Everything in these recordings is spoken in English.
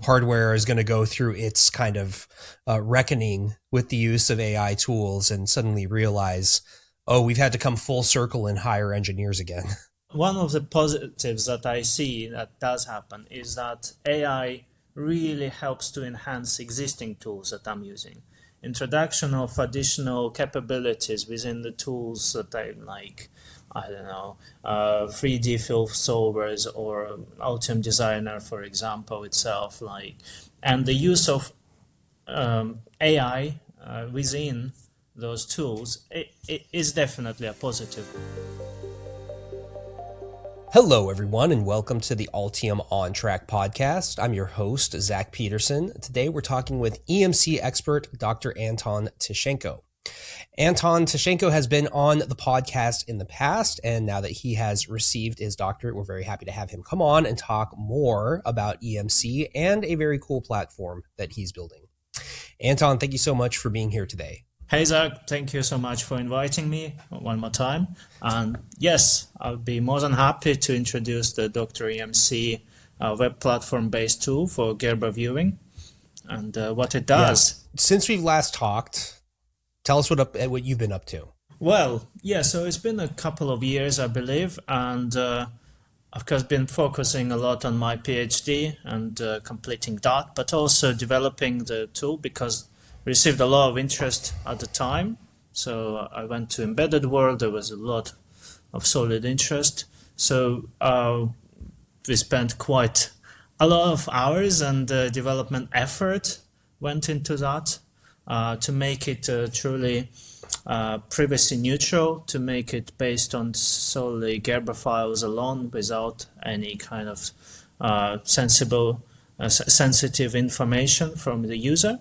hardware is going to go through its kind of reckoning with the use of AI tools and suddenly realize, oh, we've had to come full circle and hire engineers again. One of the positives that I see that does happen is that AI really helps to enhance existing tools that I'm using. Introduction of additional capabilities within the tools that I like, 3D fill solvers or Altium Designer, for example, itself, and the use of AI within those tools, it is definitely a positive. Hello, everyone, and welcome to the Altium OnTrack Podcast. I'm your host, Zach Peterson. Today, we're talking with EMC expert, Dr. Anton Tishchenko. Anton Tishchenko has been on the podcast in the past, and now that he has received his doctorate, we're very happy to have him come on and talk more about EMC and a very cool platform that he's building. Anton, thank you so much for being here today. Hey Zach, thank you so much for inviting me one more time. And yes, I'll be more than happy to introduce the Dr. EMC web platform-based tool for Gerber viewing and what it does. Yeah. Since we've last talked, tell us what you've been up to. Well, yeah, so it's been a couple of years, I believe, and I've been focusing a lot on my PhD and completing that, but also developing the tool because received a lot of interest at the time. So I went to Embedded World. There was a lot of solid interest. So we spent quite a lot of hours and development effort went into that to make it truly privacy neutral, to make it based on solely Gerber files alone without any kind of sensitive information from the user.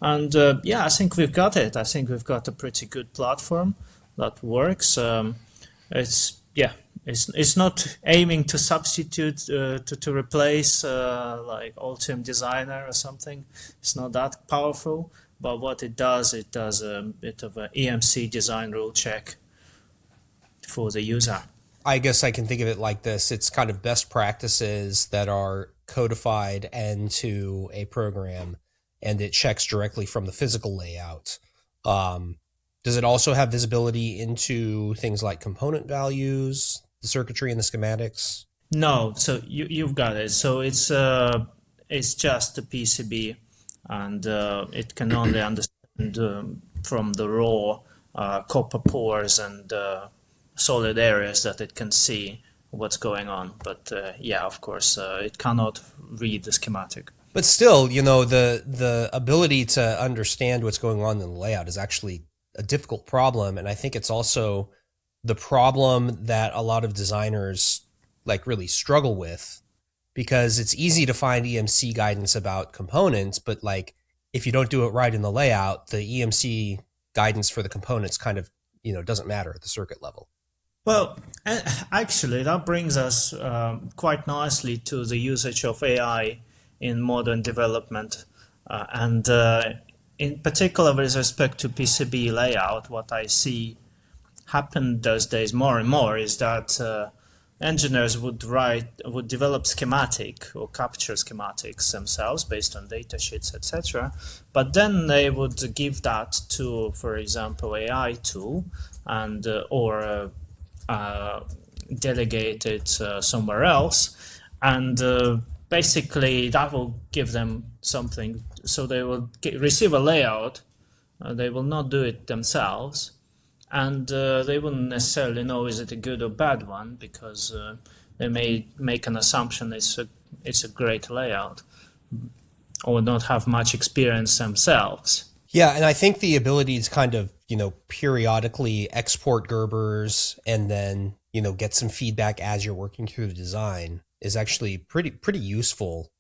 And I think we've got it. I think we've got a pretty good platform that works. It's not aiming to substitute to replace like Altium Designer or something. It's not that powerful. But what it does a bit of an EMC design rule check for the user. I guess I can think of it like this. It's kind of best practices that are codified into a program, and it checks directly from the physical layout. Does it also have visibility into things like component values, the circuitry and the schematics? No, so you've got it. So it's just the PCB, and it can only understand from the raw copper pores and solid areas that it can see what's going on. But of course, it cannot read the schematic. But still, the ability to understand what's going on in the layout is actually a difficult problem. And I think it's also the problem that a lot of designers really struggle with, because it's easy to find EMC guidance about components, but if you don't do it right in the layout, the EMC guidance for the components kind of, doesn't matter at the circuit level. Well, actually, that brings us quite nicely to the usage of AI in modern development. And in particular with respect to PCB layout, what I see happen those days more and more is that engineers would develop schematic or capture schematics themselves based on datasheets, etc. But then they would give that to, for example, AI tool and or delegate it somewhere else, and basically that will give them something. So they will receive a layout, they will not do it themselves, and they wouldn't necessarily know is it a good or bad one, because they may make an assumption it's a great layout or not have much experience themselves. Yeah, and I think the ability to kind of, periodically export Gerbers and then, get some feedback as you're working through the design is actually pretty useful.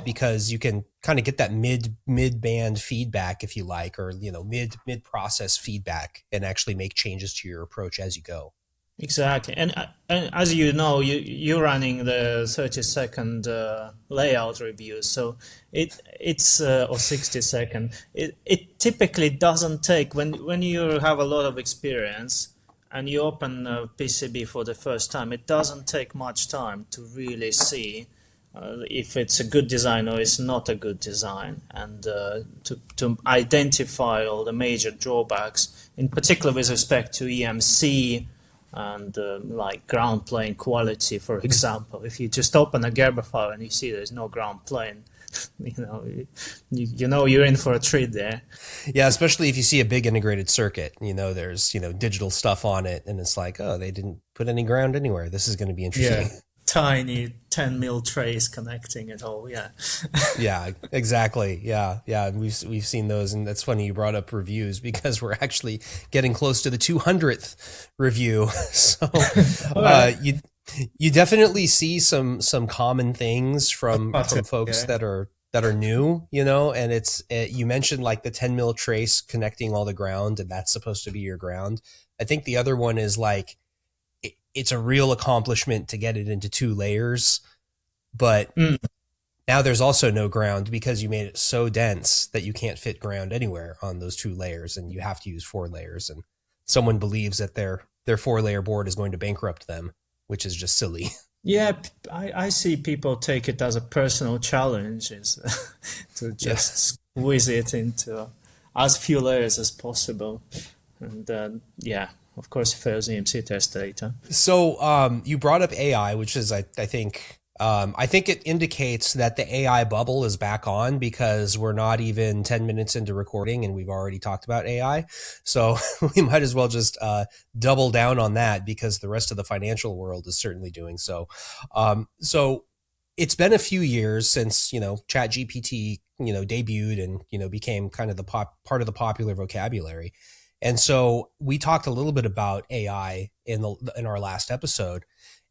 Because you can kind of get that mid-band feedback, if you like, or, mid-process feedback, and actually make changes to your approach as you go. Exactly. And as you know, you're running the 30-second layout review, so it's or 60-second. It typically doesn't take, when you have a lot of experience and you open a PCB for the first time, it doesn't take much time to really see if it's a good design or it's not a good design, and to identify all the major drawbacks, in particular with respect to EMC and like ground plane quality, for example. If you just open a Gerber file and you see there's no ground plane, you know you're in for a treat there. Yeah, especially if you see a big integrated circuit, there's, digital stuff on it, and it's like, oh, they didn't put any ground anywhere. This is going to be interesting. Yeah. Tiny 10 mil trays connecting it all. Yeah. Yeah, exactly. Yeah. We've seen those, and that's funny you brought up reviews, because we're actually getting close to the 200th review. So you definitely see some common things from folks that are new, and it's you mentioned like the 10 mil trace connecting all the ground, and that's supposed to be your ground. I think the other one is like, it's a real accomplishment to get it into 2 layers, but now there's also no ground because you made it so dense that you can't fit ground anywhere on those 2 layers, and you have to use 4 layers. And someone believes that their 4-layer board is going to bankrupt them, which is just silly. Yeah, I see people take it as a personal challenge to just squeeze it into as few layers as possible. And of course, it fails EMC test data. So you brought up AI, which is, I think it indicates that the AI bubble is back on, because we're not even 10 minutes into recording and we've already talked about AI. So we might as well just double down on that, because the rest of the financial world is certainly doing so. So it's been a few years since, ChatGPT, debuted and, became kind of the part of the popular vocabulary. And so we talked a little bit about AI in our last episode.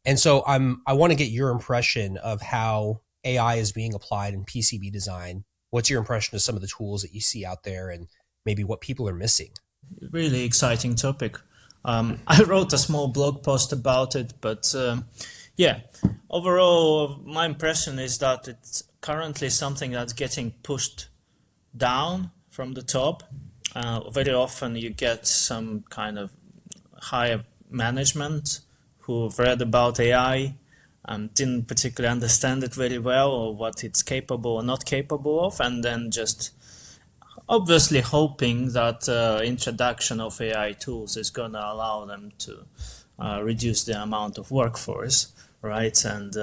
And so I want to get your impression of how AI is being applied in PCB design. What's your impression of some of the tools that you see out there, and maybe what people are missing? Really exciting topic. I wrote a small blog post about it, but overall, my impression is that it's currently something that's getting pushed down from the top. Very often you get some kind of higher management who've read about AI and didn't particularly understand it very well, or what it's capable or not capable of, and then just obviously hoping that introduction of AI tools is going to allow them to reduce the amount of workforce, right? And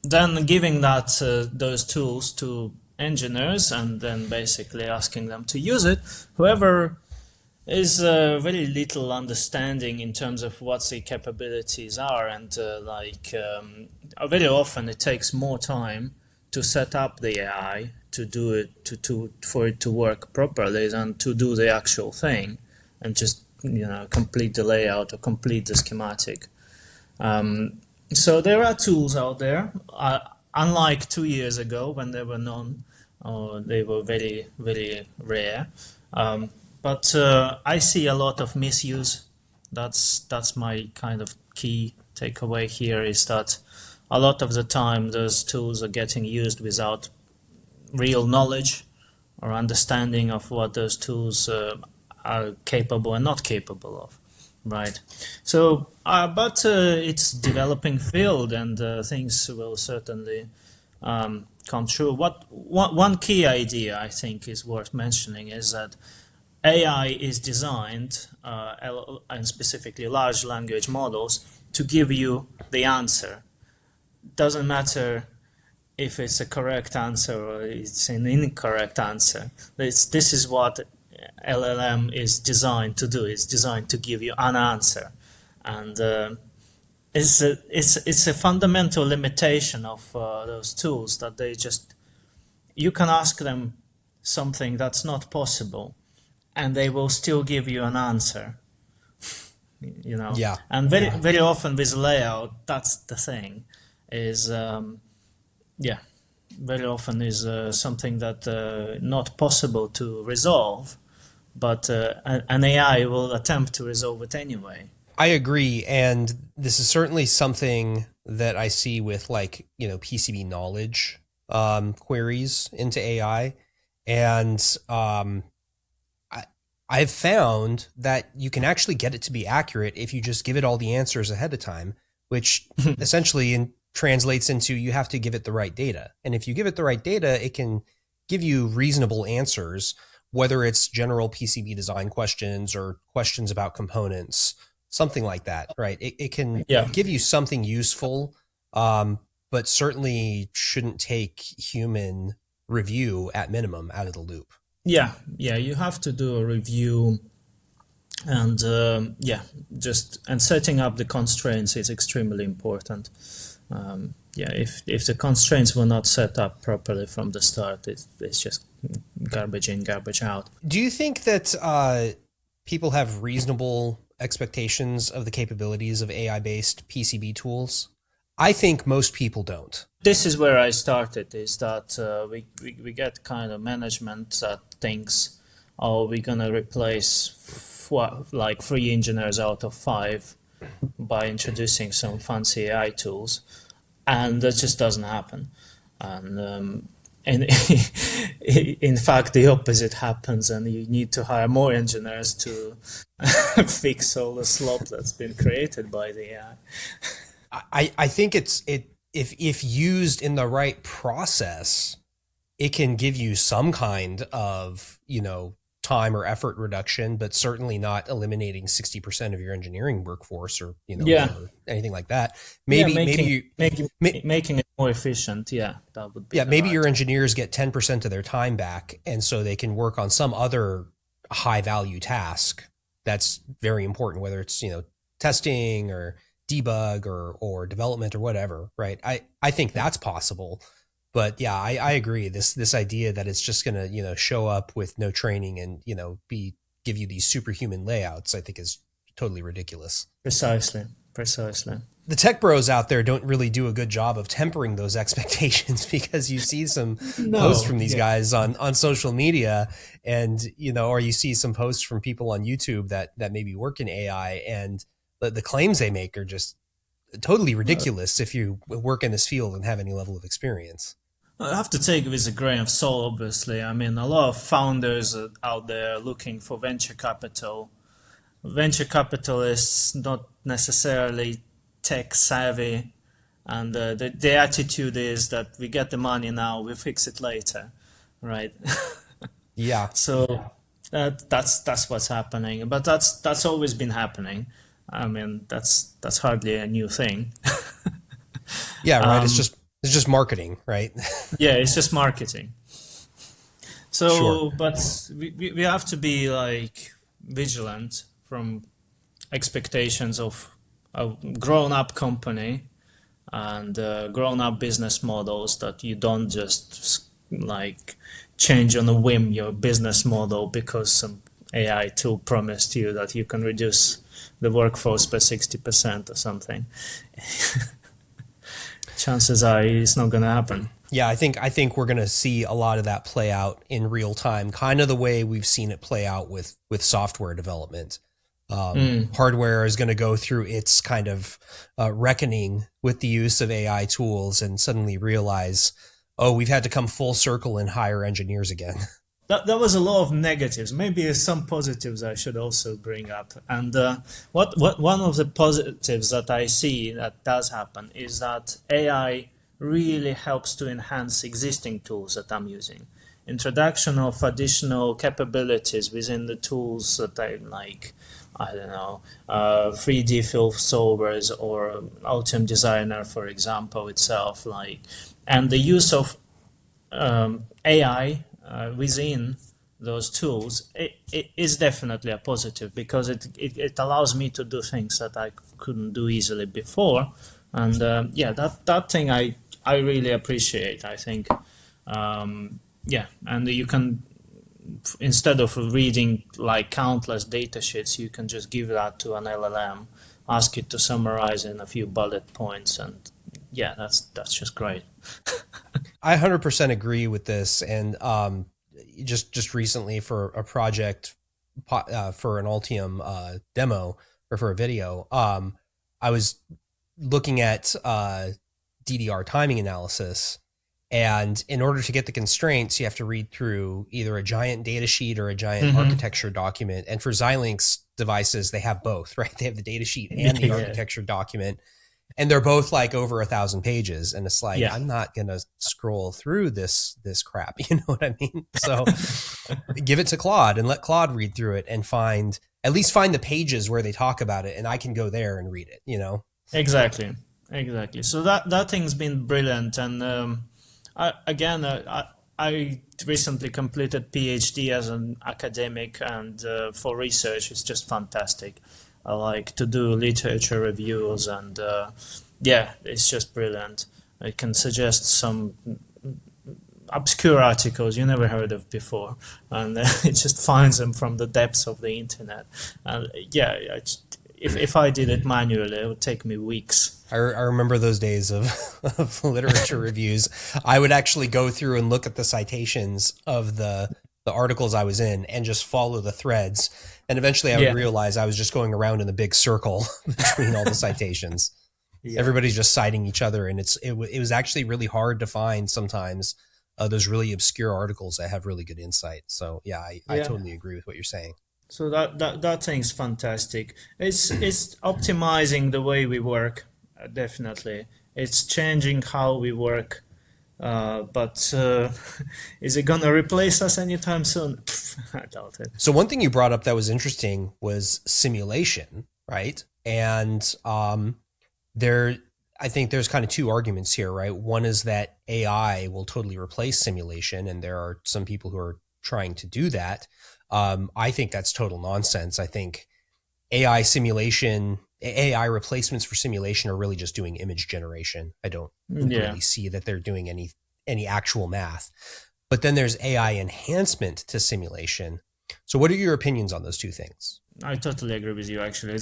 then giving those tools to engineers, and then basically asking them to use it, whoever is very little understanding in terms of what the capabilities are, and very often it takes more time to set up the AI to do it for it to work properly than to do the actual thing and just complete the layout or complete the schematic. So there are tools out there, unlike 2 years ago when there were none. They were very, very rare. But I see a lot of misuse. That's my kind of key takeaway here, is that a lot of the time those tools are getting used without real knowledge or understanding of what those tools are capable and not capable of, right? So, but it's developing field, and things will certainly come true. One key idea I think is worth mentioning is that AI is designed, and specifically large language models, to give you the answer. Doesn't matter if it's a correct answer or it's an incorrect answer. This is what LLM is designed to do. It's designed to give you an answer, and it's a fundamental limitation of those tools, that you can ask them something that's not possible, and they will still give you an answer. Yeah. And very often with layout, that's the thing. Very often is something that not possible to resolve, but an AI will attempt to resolve it anyway. I agree, and this is certainly something that I see with PCB knowledge queries into AI, and I've found that you can actually get it to be accurate if you just give it all the answers ahead of time, which essentially translates into you have to give it the right data. And if you give it the right data, it can give you reasonable answers, whether it's general PCB design questions or questions about components, something like that, right? It can give you something useful, but certainly shouldn't take human review at minimum out of the loop. Yeah, you have to do a review, and and setting up the constraints is extremely important. If the constraints were not set up properly from the start, it's just garbage in, garbage out. Do you think that people have reasonable expectations of the capabilities of AI-based PCB tools? I think most people don't. This is where I started, is that we get kind of management that thinks, oh, we're going to replace 3 engineers out of 5 by introducing some fancy AI tools. And that just doesn't happen. And in fact, the opposite happens, and you need to hire more engineers to fix all the slop that's been created by the AI. I think if used in the right process, it can give you some kind of, time or effort reduction, but certainly not eliminating 60% of your engineering workforce or, or anything like that. Making it more efficient. Yeah, that would be. Yeah, maybe your engineers get 10% of their time back, and so they can work on some other high value task that's very important, whether it's, testing or debug or development or whatever, right? I think that's possible. But yeah, I agree. This idea that it's just going to, show up with no training and, give you these superhuman layouts, I think is totally ridiculous. Precisely. The tech bros out there don't really do a good job of tempering those expectations, because you see some posts from these guys on social media, and, or you see some posts from people on YouTube that maybe work in AI, and the claims they make are just totally ridiculous if you work in this field and have any level of experience. I have to take it with a grain of salt, obviously. I mean, a lot of founders are out there looking for venture capital. Venture capital is not necessarily tech savvy, and the attitude is that we get the money now, we fix it later, right? Yeah. So that's what's happening, but that's always been happening. I mean, that's hardly a new thing. Yeah, right. It's just marketing, right? Yeah, it's just marketing. So, Sure. But we have to be vigilant from expectations of a grown-up company and grown-up business models, that you don't just change on a whim your business model because some AI tool promised you that you can reduce the workforce by 60% or something. Chances are it's not going to happen. Yeah, I think we're going to see a lot of that play out in real time, kind of the way we've seen it play out with software development. Hardware is going to go through its kind of reckoning with the use of AI tools and suddenly realize, oh, we've had to come full circle and hire engineers again. That was a lot of negatives. Maybe some positives I should also bring up. And what one of the positives that I see that does happen is that AI really helps to enhance existing tools that I'm using. Introduction of additional capabilities within the tools that I like. I don't know, 3D fill solvers or Altium Designer, for example, itself. And the use of AI within those tools, it is definitely a positive, because it allows me to do things that I couldn't do easily before. And that thing I really appreciate, I think. And you can, instead of reading countless data sheets, you can just give that to an LLM, ask it to summarize in a few bullet points, and that's just great. I 100% agree with this. And just recently for a project for an Altium demo or for a video, I was looking at DDR timing analysis. And in order to get the constraints, you have to read through either a giant data sheet or a giant architecture document. And for Xilinx devices, they have both, right? They have the data sheet and the architecture document. And they're both like over 1,000 pages, and it's like, Yeah. I'm not gonna scroll through this crap. You know what I mean? So give it to Claude and let Claude read through it and at least find the pages where they talk about it, and I can go there and read it. You know? Exactly. So that thing's been brilliant, and I recently completed PhD as an academic, and for research, it's just fantastic. I like to do literature reviews, and it's just brilliant. I can suggest some obscure articles you never heard of before, and it just finds them from the depths of the internet. And if I did it manually, it would take me weeks. I remember those days of literature reviews. I would actually go through and look at the citations of the articles I was in and just follow the threads. And eventually I would realize I was just going around in a big circle between all the citations. Yeah. Everybody's just citing each other. And it was actually really hard to find sometimes those really obscure articles that have really good insight. So I totally agree with what you're saying. So that thing's fantastic. It's optimizing the way we work, definitely. It's changing how we work. But is it going to replace us anytime soon? I doubt it. So one thing you brought up that was interesting was simulation, right? And I think there's kind of two arguments here, right? One is that AI will totally replace simulation, and there are some people who are trying to do that. I think that's total nonsense. I think AI replacements for simulation are really just doing image generation. I don't really see that they're doing any actual math. But then there's AI enhancement to simulation. So what are your opinions on those two things? I totally agree with you, actually.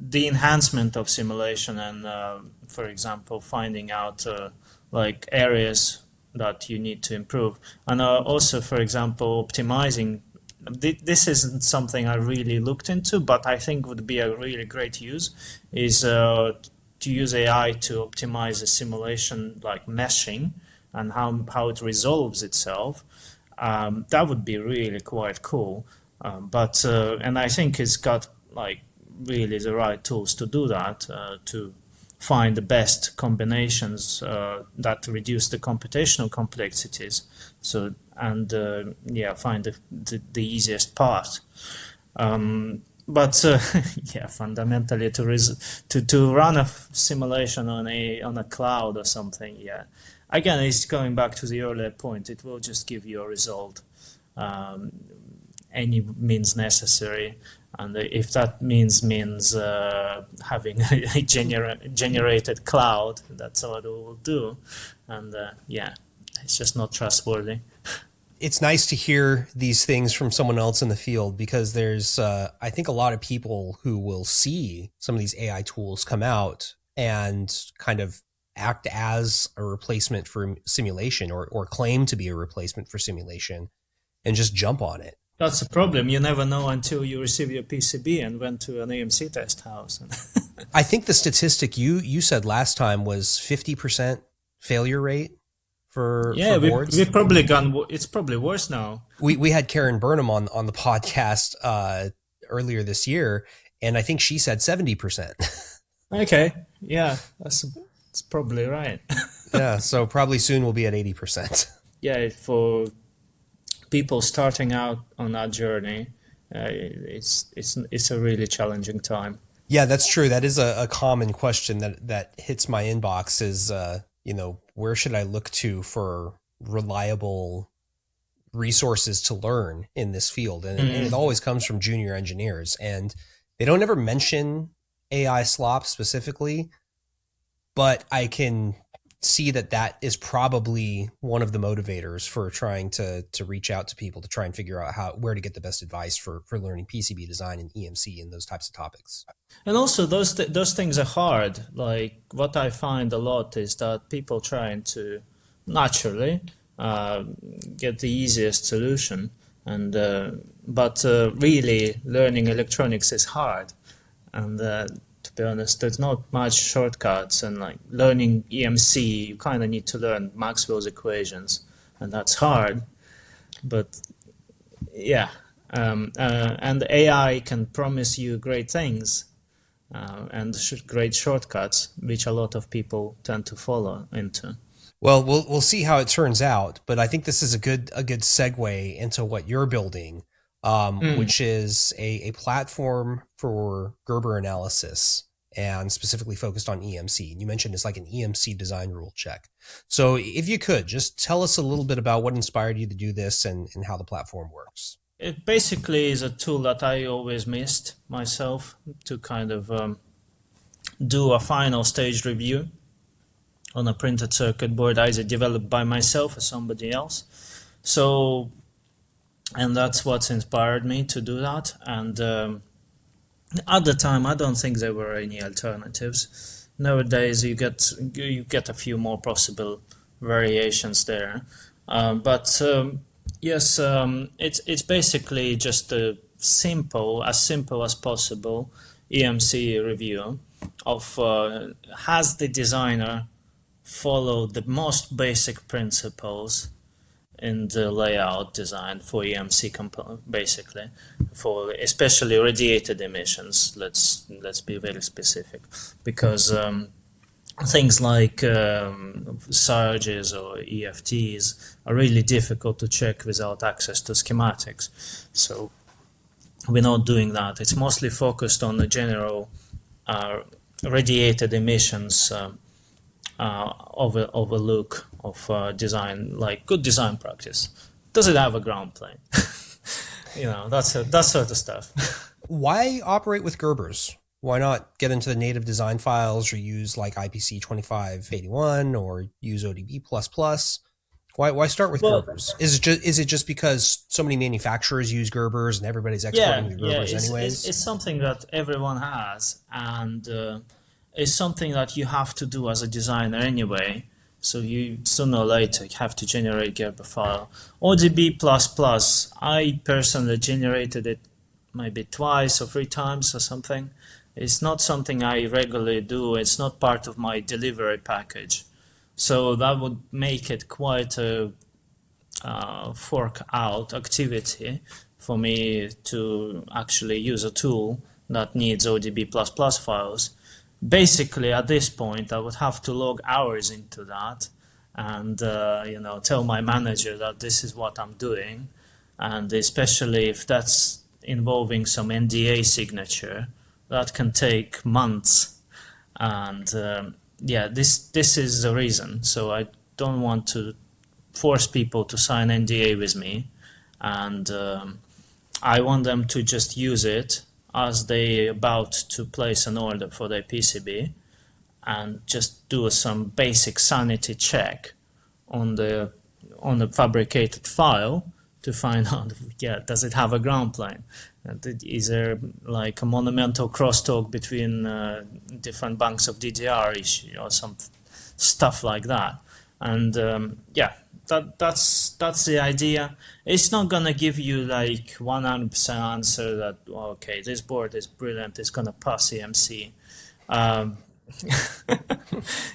The enhancement of simulation and, for example, finding out like areas that you need to improve. And also, for example, optimizing. This isn't something I really looked into, but I think would be a really great use is to use AI to optimize the simulation, like meshing, and how it resolves itself. That would be really quite cool. And I think it's got like really the right tools to do that, to find the best combinations that reduce the computational complexities. So find the easiest path. Fundamentally to run a simulation on a cloud or something, again, it's going back to the earlier point. It will just give you a result, any means necessary. And if that means having a generated cloud, that's what it will do. And it's just not trustworthy. It's nice to hear these things from someone else in the field, because there's, I think, a lot of people who will see some of these AI tools come out and kind of act as a replacement for simulation or claim to be a replacement for simulation and just jump on it. That's the problem. You never know until you receive your PCB and went to an EMC test house. I think the statistic you said last time was 50% failure rate for boards. We've probably gone. It's probably worse now. We had Karen Burnham on the podcast earlier this year, and I think she said 70%. Okay, yeah, that's probably right. Yeah, so probably soon we'll be at 80%. Yeah, for people starting out on that journey, it's a really challenging time. Yeah, that's true. That is a common question that hits my inbox is, where should I look to for reliable resources to learn in this field? And it always comes from junior engineers, and they don't ever mention AI slop specifically, but I can see that is probably one of the motivators for trying to reach out to people to try and figure out where to get the best advice for learning PCB design and EMC and those types of topics. And also those things are hard. Like what I find a lot is that people trying to naturally get the easiest solution, and but really learning electronics is hard. And to be honest, there's not much shortcuts, and like learning EMC, you kind of need to learn Maxwell's equations, and that's hard. But and AI can promise you great things, and great shortcuts, which a lot of people tend to follow into. Well, we'll see how it turns out, but I think this is a good segue into what you're building, which is a platform for Gerber analysis and specifically focused on EMC. And you mentioned it's like an EMC design rule check. So if you could just tell us a little bit about what inspired you to do this and how the platform works. It basically is a tool that I always missed myself to kind of do a final stage review on a printed circuit board, either developed by myself or somebody else. So, and that's what's inspired me to do that. And at the time, I don't think there were any alternatives. Nowadays, you get a few more possible variations there. Yes, it's basically just a simple as possible EMC review of has the designer followed the most basic principles in the layout design for EMC basically, for especially radiated emissions. Let's be very specific, because things like surges or EFTs are really difficult to check without access to schematics. So we're not doing that. It's mostly focused on the general radiated emissions overlook of design, like good design practice. Does it have a ground plane? That sort of stuff. Why operate with Gerbers? Why not get into the native design files or use like IPC 2581 or use ODB++? Why start with Gerbers? Is it just because so many manufacturers use Gerbers and everybody's exporting the Gerbers anyways? It's something that everyone has, and it's something that you have to do as a designer anyway. So you sooner or later have to generate Gerber file. ODB++, I personally generated it maybe twice or 3 times or something. It's not something I regularly do. It's not part of my delivery package. So that would make it quite a fork out activity for me to actually use a tool that needs ODB++ files. Basically, at this point, I would have to log hours into that and tell my manager that this is what I'm doing, and especially if that's involving some NDA signature, that can take months. And this is the reason. So I don't want to force people to sign NDA with me, and I want them to just use it as they about to place an order for their PCB, and just do some basic sanity check on the fabricated file to find out, does it have a ground plane? Is there like a monumental crosstalk between different banks of DDR issue or some stuff like that? And that's the idea. It's not gonna give you like 100% answer that okay, this board is brilliant, it's gonna pass EMC.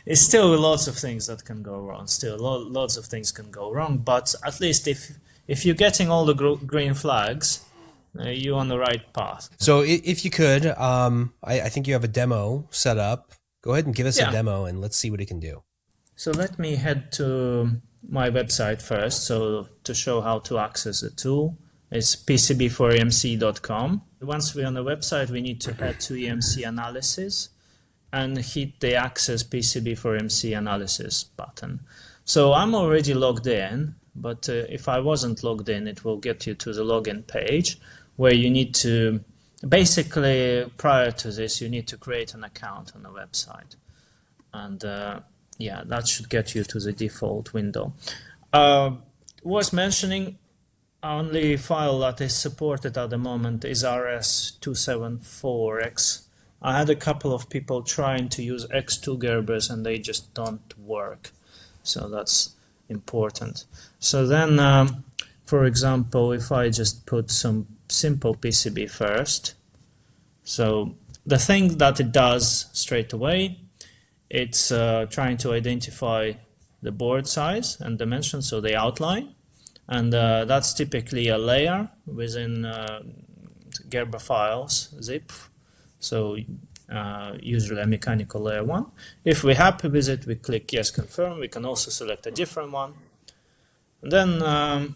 It's still lots of things that can go wrong. Still lots of things can go wrong. But at least if you're getting all the green flags, you're on the right path. So if you could, I think you have a demo set up. Go ahead and give us a demo and let's see what it can do. So let me head to my website first, so to show how to access the tool. It's pcb4emc.com. Once we're on the website, we need to head to EMC Analysis and hit the Access PCB4emc Analysis button. So I'm already logged in, but if I wasn't logged in, it will get you to the login page, where you need to, basically prior to this, you need to create an account on the website. And that should get you to the default window. Worth mentioning, only file that is supported at the moment is RS274X. I had a couple of people trying to use X2 Gerbers and they just don't work. So that's important. So then, for example, if I just put some simple PCB first. So the thing that it does straight away, it's trying to identify the board size and dimension, so the outline. And that's typically a layer within Gerber files, zip. So usually a mechanical layer 1. If we're happy with it, we click yes, confirm. We can also select a different one. And then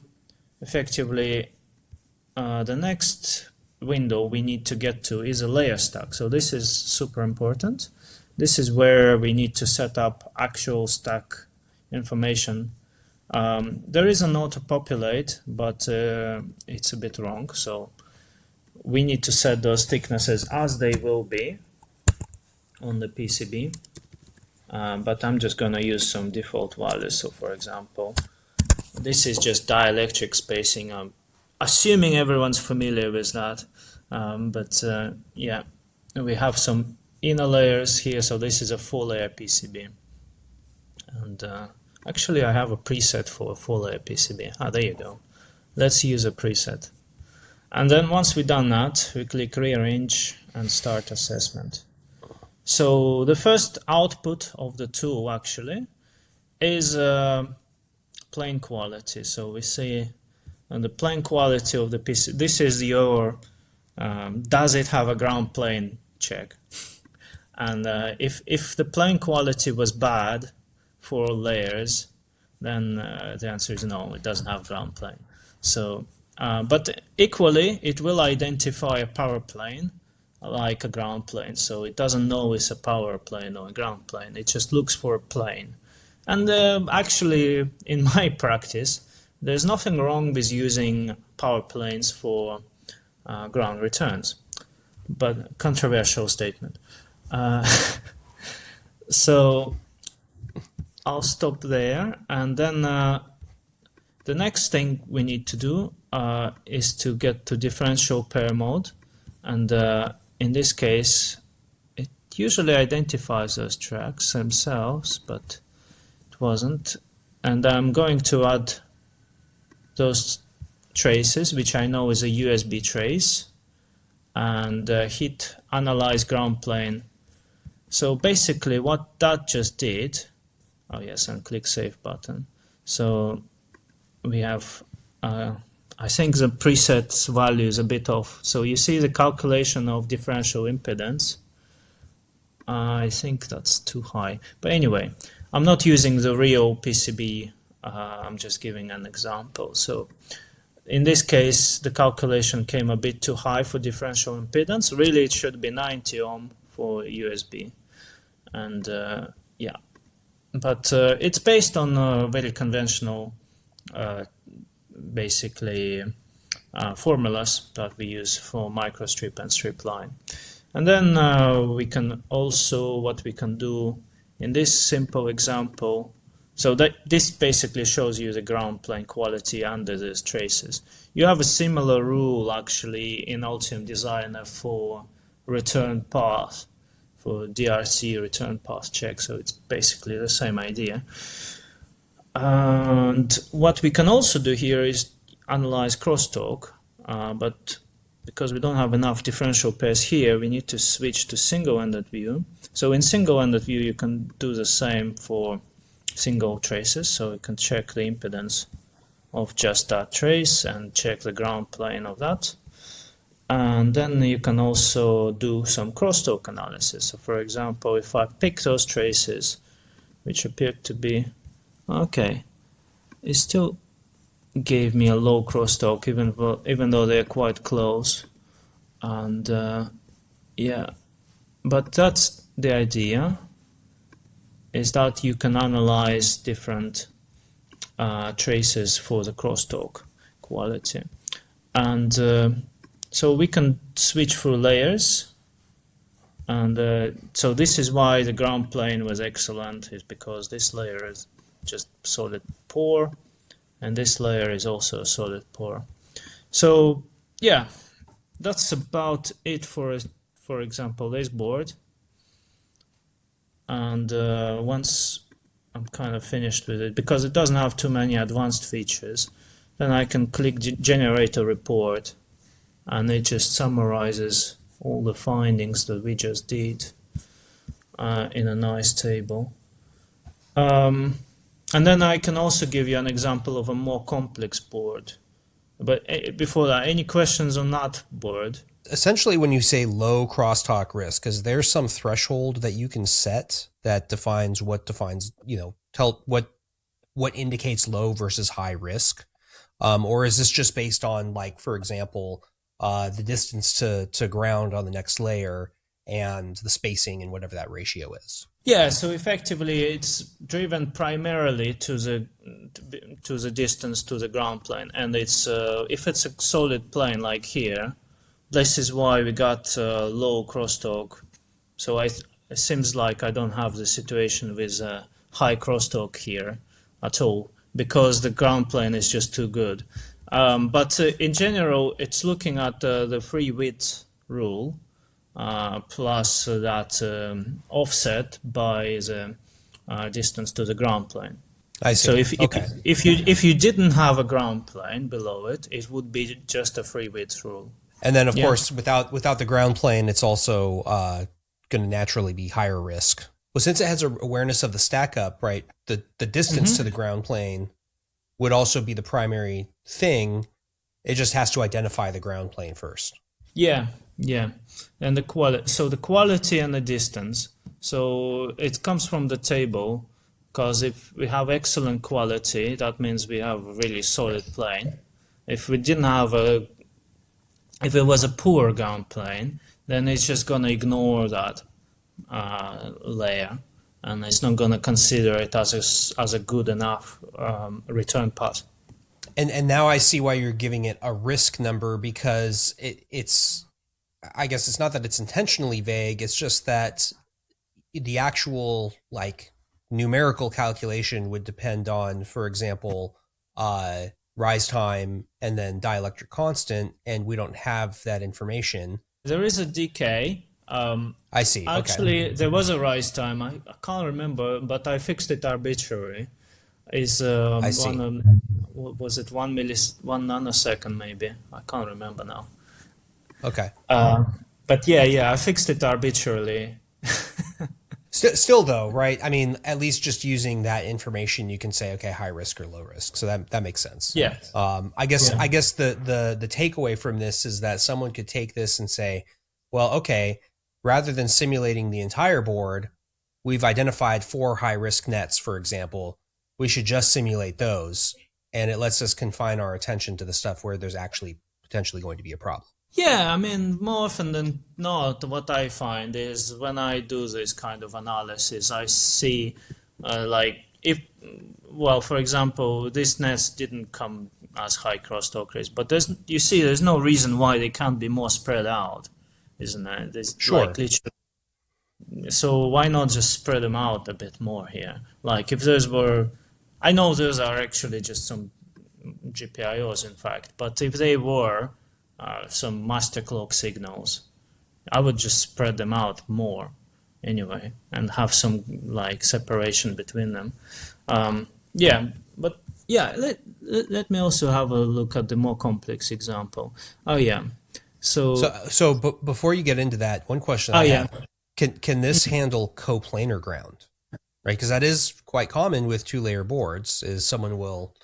effectively the next window we need to get to is a layer stack. So this is super important. This is where we need to set up actual stack information. There is an auto-populate, but it's a bit wrong. So we need to set those thicknesses as they will be on the PCB. But I'm just going to use some default values. So for example, this is just dielectric spacing. I'm assuming everyone's familiar with that. Yeah, we have some inner layers here. So this is a 4-layer PCB. And actually, I have a preset for a 4-layer PCB. There you go. Let's use a preset. And then once we've done that, we click rearrange and start assessment. So the first output of the tool actually is plane quality. So we see on the plane quality of the PC, this is your does it have a ground plane check. And if the plane quality was bad for layers, then the answer is no, it doesn't have ground plane. So, but equally, it will identify a power plane like a ground plane. So it doesn't know it's a power plane or a ground plane. It just looks for a plane. And actually, in my practice, there's nothing wrong with using power planes for ground returns. But controversial statement. So I'll stop there, and then the next thing we need to do is to get to differential pair mode, and in this case it usually identifies those tracks themselves, but it wasn't. And I'm going to add those traces, which I know is a USB trace, and hit analyze ground plane. So basically what that just did, oh yes, and click save button. So we have, I think the preset value is a bit off. So you see the calculation of differential impedance. I think that's too high. But anyway, I'm not using the real PCB. I'm just giving an example. So in this case, the calculation came a bit too high for differential impedance. Really, it should be 90 ohm for USB. And yeah, but it's based on very conventional, basically, formulas that we use for microstrip and strip line. And then we can also, what we can do in this simple example, so that this basically shows you the ground plane quality under these traces. You have a similar rule actually in Altium Designer for return path, for DRC return path check, so it's basically the same idea. And what we can also do here is analyze crosstalk, but because we don't have enough differential pairs here, we need to switch to single-ended view. So in single-ended view, you can do the same for single traces, so you can check the impedance of just that trace and check the ground plane of that. And then you can also do some crosstalk analysis. So for example, if I pick those traces, which appear to be, okay, it still gave me a low crosstalk even though they're quite close. And yeah, but that's the idea, is that you can analyze different traces for the crosstalk quality. And so we can switch through layers, and so this is why the ground plane was excellent, is because this layer is just solid poor, and this layer is also solid poor. So yeah, that's about it for example, this board. And once I'm kind of finished with it, because it doesn't have too many advanced features, then I can click generate a report, and it just summarizes all the findings that we just did in a nice table. And then I can also give you an example of a more complex board. But before that, any questions on that board? Essentially, when you say low crosstalk risk, is there some threshold that you can set that defines, tell what indicates low versus high risk? Or is this just based on, like, for example, the distance to ground on the next layer and the spacing and whatever that ratio is? Yeah, so effectively it's driven primarily to the distance to the ground plane, and it's if it's a solid plane like here, this is why we got low crosstalk. So it seems like I don't have the situation with high crosstalk here at all, because the ground plane is just too good. But in general, it's looking at the free width rule, plus that offset by the distance to the ground plane. I see. So Okay. if you didn't have a ground plane below it, it would be just a free width rule. And then, of course, without the ground plane, it's also going to naturally be higher risk. Well, since it has an awareness of the stackup, right, the distance to the ground plane would also be the primary thing. It just has to identify the ground plane first. Yeah, and the quality. So the quality and the distance. So it comes from the table, because if we have excellent quality, that means we have a really solid plane. If we didn't have if it was a poor ground plane, then it's just going to ignore that layer, and it's not going to consider it as a good enough return path. And now I see why you're giving it a risk number, because it's, I guess it's not that it's intentionally vague, it's just that the actual, like, numerical calculation would depend on, for example, rise time and then dielectric constant, and we don't have that information. There is a decay. I see. Actually, okay. There was a rise time. I can't remember, but I fixed it arbitrarily. Is I see. Was it 1 nanosecond maybe? I can't remember now. Okay. But yeah, I fixed it arbitrarily. Still though, right? I mean, at least just using that information, you can say, okay, high risk or low risk. So that makes sense. Yeah. I guess the takeaway from this is that someone could take this and say, well, okay, rather than simulating the entire board, we've identified 4 high risk nets, for example. We should just simulate those, and it lets us confine our attention to the stuff where there's actually potentially going to be a problem. Yeah, I mean, more often than not, what I find is when I do this kind of analysis, I see, for example, these nets didn't come as high crosstalk risk, but there's no reason why they can't be more spread out, isn't it? Sure. So why not just spread them out a bit more here? Like if I know those are actually just some GPIOs, in fact, but if they were some master clock signals, I would just spread them out more anyway and have some like separation between them. Let me also have a look at the more complex example. So before you get into that, one question I have, can this handle coplanar ground? Right, because that is quite common with 2-layer boards, is someone will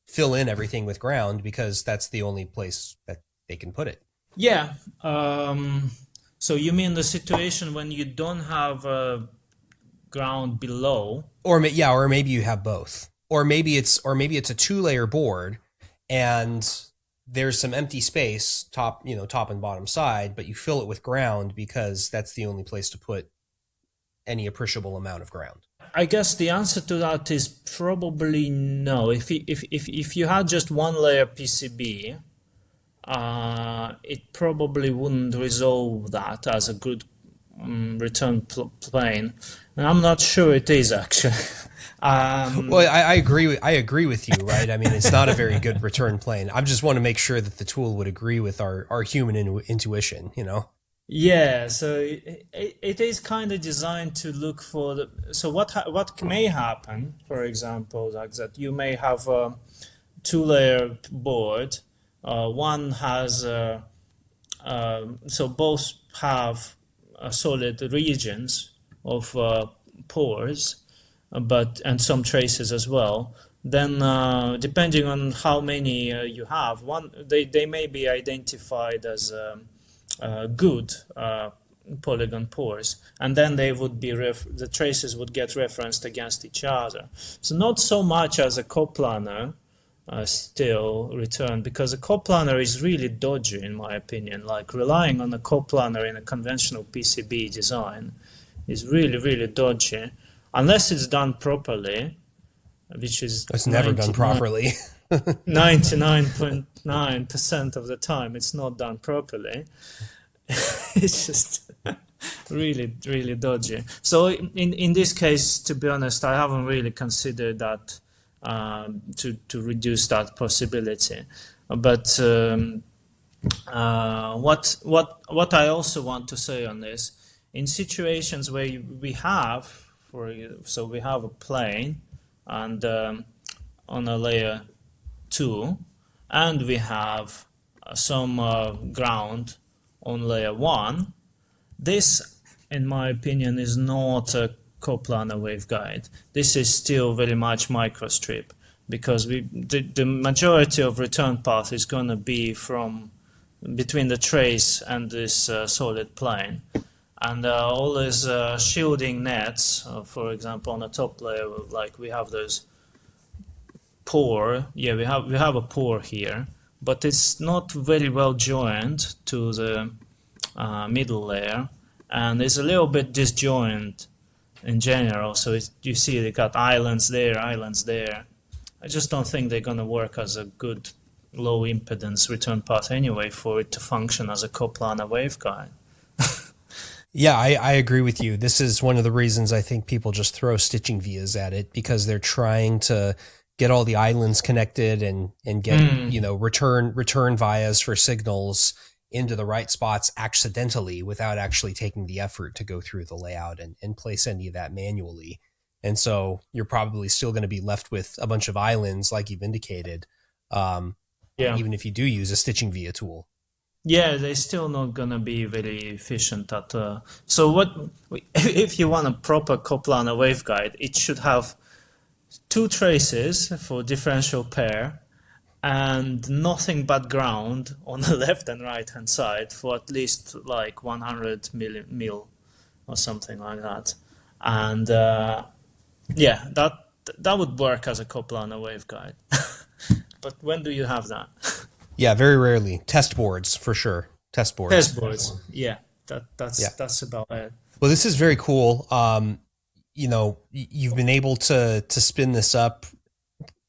fill in everything with ground because that's the only place that they can put it. Yeah. So you mean the situation when you don't have ground below? Or maybe you have both. Or maybe it's a 2-layer board and there's some empty space top and bottom side, but you fill it with ground because that's the only place to put any appreciable amount of ground. I guess the answer to that is probably no. If you had just 1-layer PCB, it probably wouldn't resolve that as a good return plane, and I'm not sure it is actually. Well, I agree with you, right? I mean, it's not a very good return plane. I just want to make sure that the tool would agree with our human intuition, Yeah, so it is kind of designed to look for so what may happen, for example, like that you may have a 2-layer board. One has so both have solid regions of pores, and some traces as well. Then, depending on how many you have, they may be identified as good polygon pores, and then they would be the traces would get referenced against each other. So not so much as a coplanar still return, because a coplanar is really dodgy in my opinion. Like relying on a coplanar in a conventional PCB design is really dodgy unless it's done properly, which is it's never done properly. 99.9% of the time it's not done properly. It's just really dodgy. So in this case, to be honest, I haven't really considered that to reduce that possibility. But what I also want to say on this, in situations where we have a plane and on a layer 2, and we have some ground on layer 1, this, in my opinion, is not a coplanar waveguide. This is still very much microstrip, because the majority of return path is going to be from between the trace and this solid plane. And all these shielding nets, for example, on the top layer, like we have those pore. Yeah, we have a pore here, but it's not very well joined to the middle layer, and it's a little bit disjointed in general. So you see they got islands there. I just don't think they're going to work as a good low impedance return path anyway for it to function as a coplanar waveguide. Yeah, I agree with you. This is one of the reasons I think people just throw stitching vias at it, because they're trying to get all the islands connected and get return vias for signals into the right spots accidentally without actually taking the effort to go through the layout and place any of that manually. And so you're probably still going to be left with a bunch of islands, like you've indicated, even if you do use a stitching via tool. Yeah, they're still not going to be very efficient at so if you want a proper coplanar waveguide, it should have 2 traces for differential pair and nothing but ground on the left and right hand side for at least like 100 mil or something like that. And yeah, that would work as a coplanar waveguide. But when do you have that? Yeah, very rarely. Test boards, for sure. Test boards. Yeah, that's about it. Well, this is very cool. You've been able to spin this up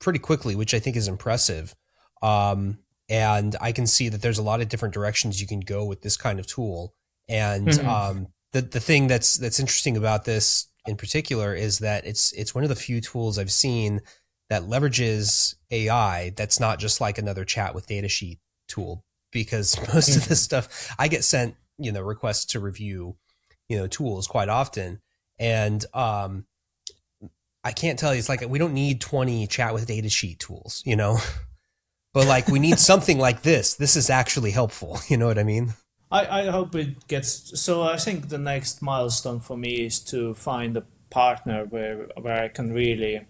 pretty quickly, which I think is impressive. And I can see that there's a lot of different directions you can go with this kind of tool. And the thing that's interesting about this in particular is that it's one of the few tools I've seen that leverages AI that's not just like another chat with datasheet tool, because most of this stuff I get sent, requests to review, tools quite often. And I can't tell you, it's like we don't need 20 chat with datasheet tools, but like we need something like this. This is actually helpful. You know what I mean? I hope it gets, so I think the next milestone for me is to find a partner where I can really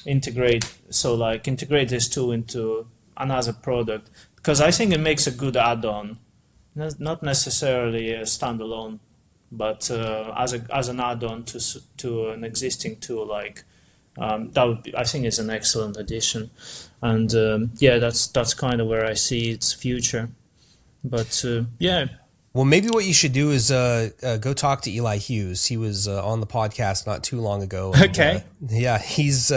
integrate this tool into another product, because I think it makes a good add-on, not necessarily a standalone, but as an add-on to an existing tool. Like that would be, I think, is an excellent addition, and that's kind of where I see its future. But yeah. Well, maybe what you should do is go talk to Eli Hughes. He was on the podcast not too long ago. And, okay. He's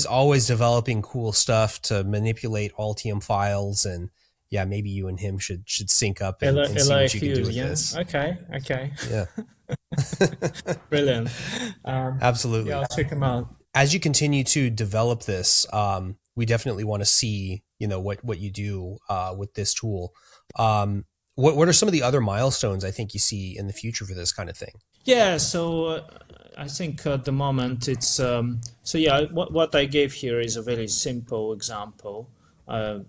always developing cool stuff to manipulate Altium files, and yeah, maybe you and him should sync up and see what you can do with this. Okay. Yeah. Brilliant. Absolutely. Yeah, I'll check him out. As you continue to develop this, we definitely want to see, what you do with this tool. What are some of the other milestones I think you see in the future for this kind of thing? Yeah, so I think at the moment it's what I gave here is a very simple example. And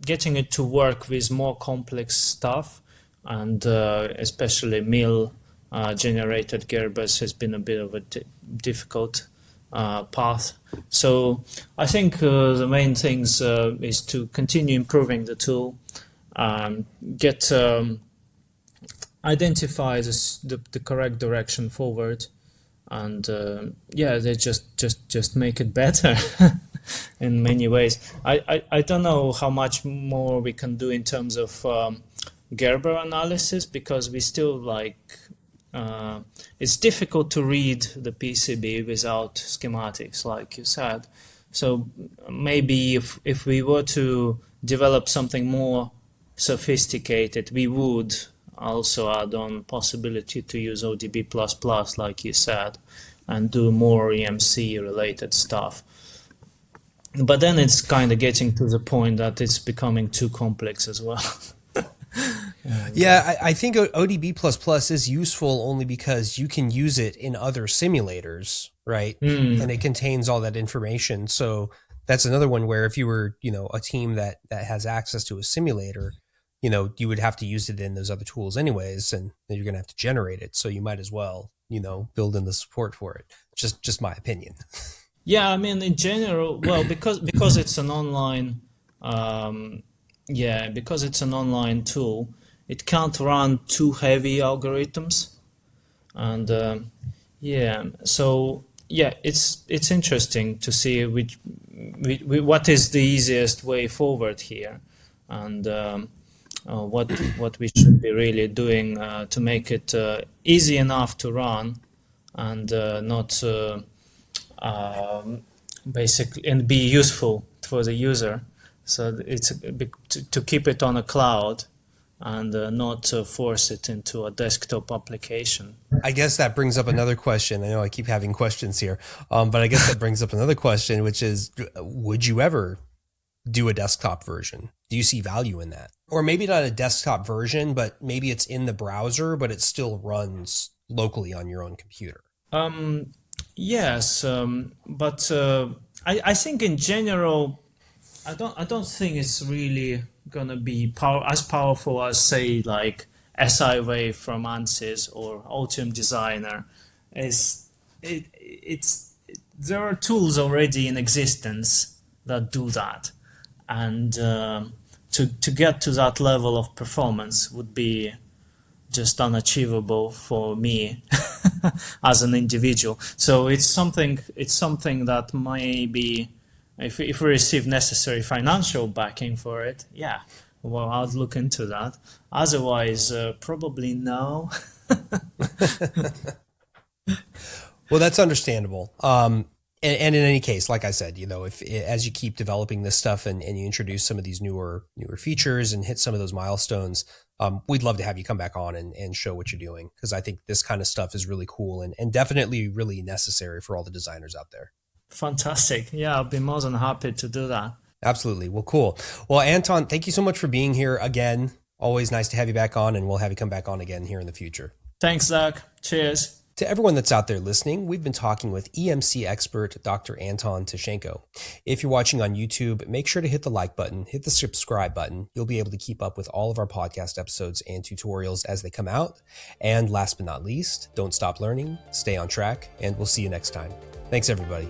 getting it to work with more complex stuff, and especially mill generated Gerbers has been a bit of a difficult path. So I think the main things is to continue improving the tool, get identify the correct direction forward, and they just make it better in many ways. I don't know how much more we can do in terms of Gerber analysis, because we still it's difficult to read the PCB without schematics, like you said. So maybe if we were to develop something more sophisticated, we would also add on possibility to use ODB++, like you said, and do more EMC related stuff. But then it's kind of getting to the point that it's becoming too complex as well. Yeah, I think ODB++ is useful only because you can use it in other simulators, right? And it contains all that information. So that's another one where if you were, a team that has access to a simulator, you would have to use it in those other tools anyways, and then you're going to have to generate it. So you might as well, build in the support for it. Just my opinion. Yeah, I mean, in general, well, because it's an online, because it's an online tool, it can't run too heavy algorithms, and it's interesting to see what is the easiest way forward here, and what we should be really doing to make it easy enough to run, and not basically, and be useful for the user. So it's to keep it on a cloud and not force it into a desktop application. I guess that brings up another question. I know I keep having questions here, but I guess that brings up another question, which is, would you ever do a desktop version? Do you see value in that? Or maybe not a desktop version, but maybe it's in the browser, but it still runs locally on your own computer. Yes, but I think in general, I don't think it's really gonna be as powerful as, say, like SI Wave from ANSYS or Altium Designer. There are tools already in existence that do that, and to get to that level of performance would be just unachievable for me as an individual. So it's something that maybe, if we receive necessary financial backing for it, well, I'll look into that. Otherwise, probably no. Well, that's understandable. And in any case, like I said, if as you keep developing this stuff and you introduce some of these newer features and hit some of those milestones, we'd love to have you come back on and show what you're doing, because I think this kind of stuff is really cool and definitely really necessary for all the designers out there. Fantastic. Yeah, I'll be more than happy to do that. Absolutely. Well, cool. Well, Anton, thank you so much for being here again. Always nice to have you back on, and we'll have you come back on again here in the future. Thanks, Zach. Cheers. To everyone that's out there listening, we've been talking with EMC expert Dr. Anton Tishchenko. If you're watching on YouTube, make sure to hit the like button, hit the subscribe button. You'll be able to keep up with all of our podcast episodes and tutorials as they come out. And last but not least, don't stop learning, stay on track, and we'll see you next time. Thanks, everybody.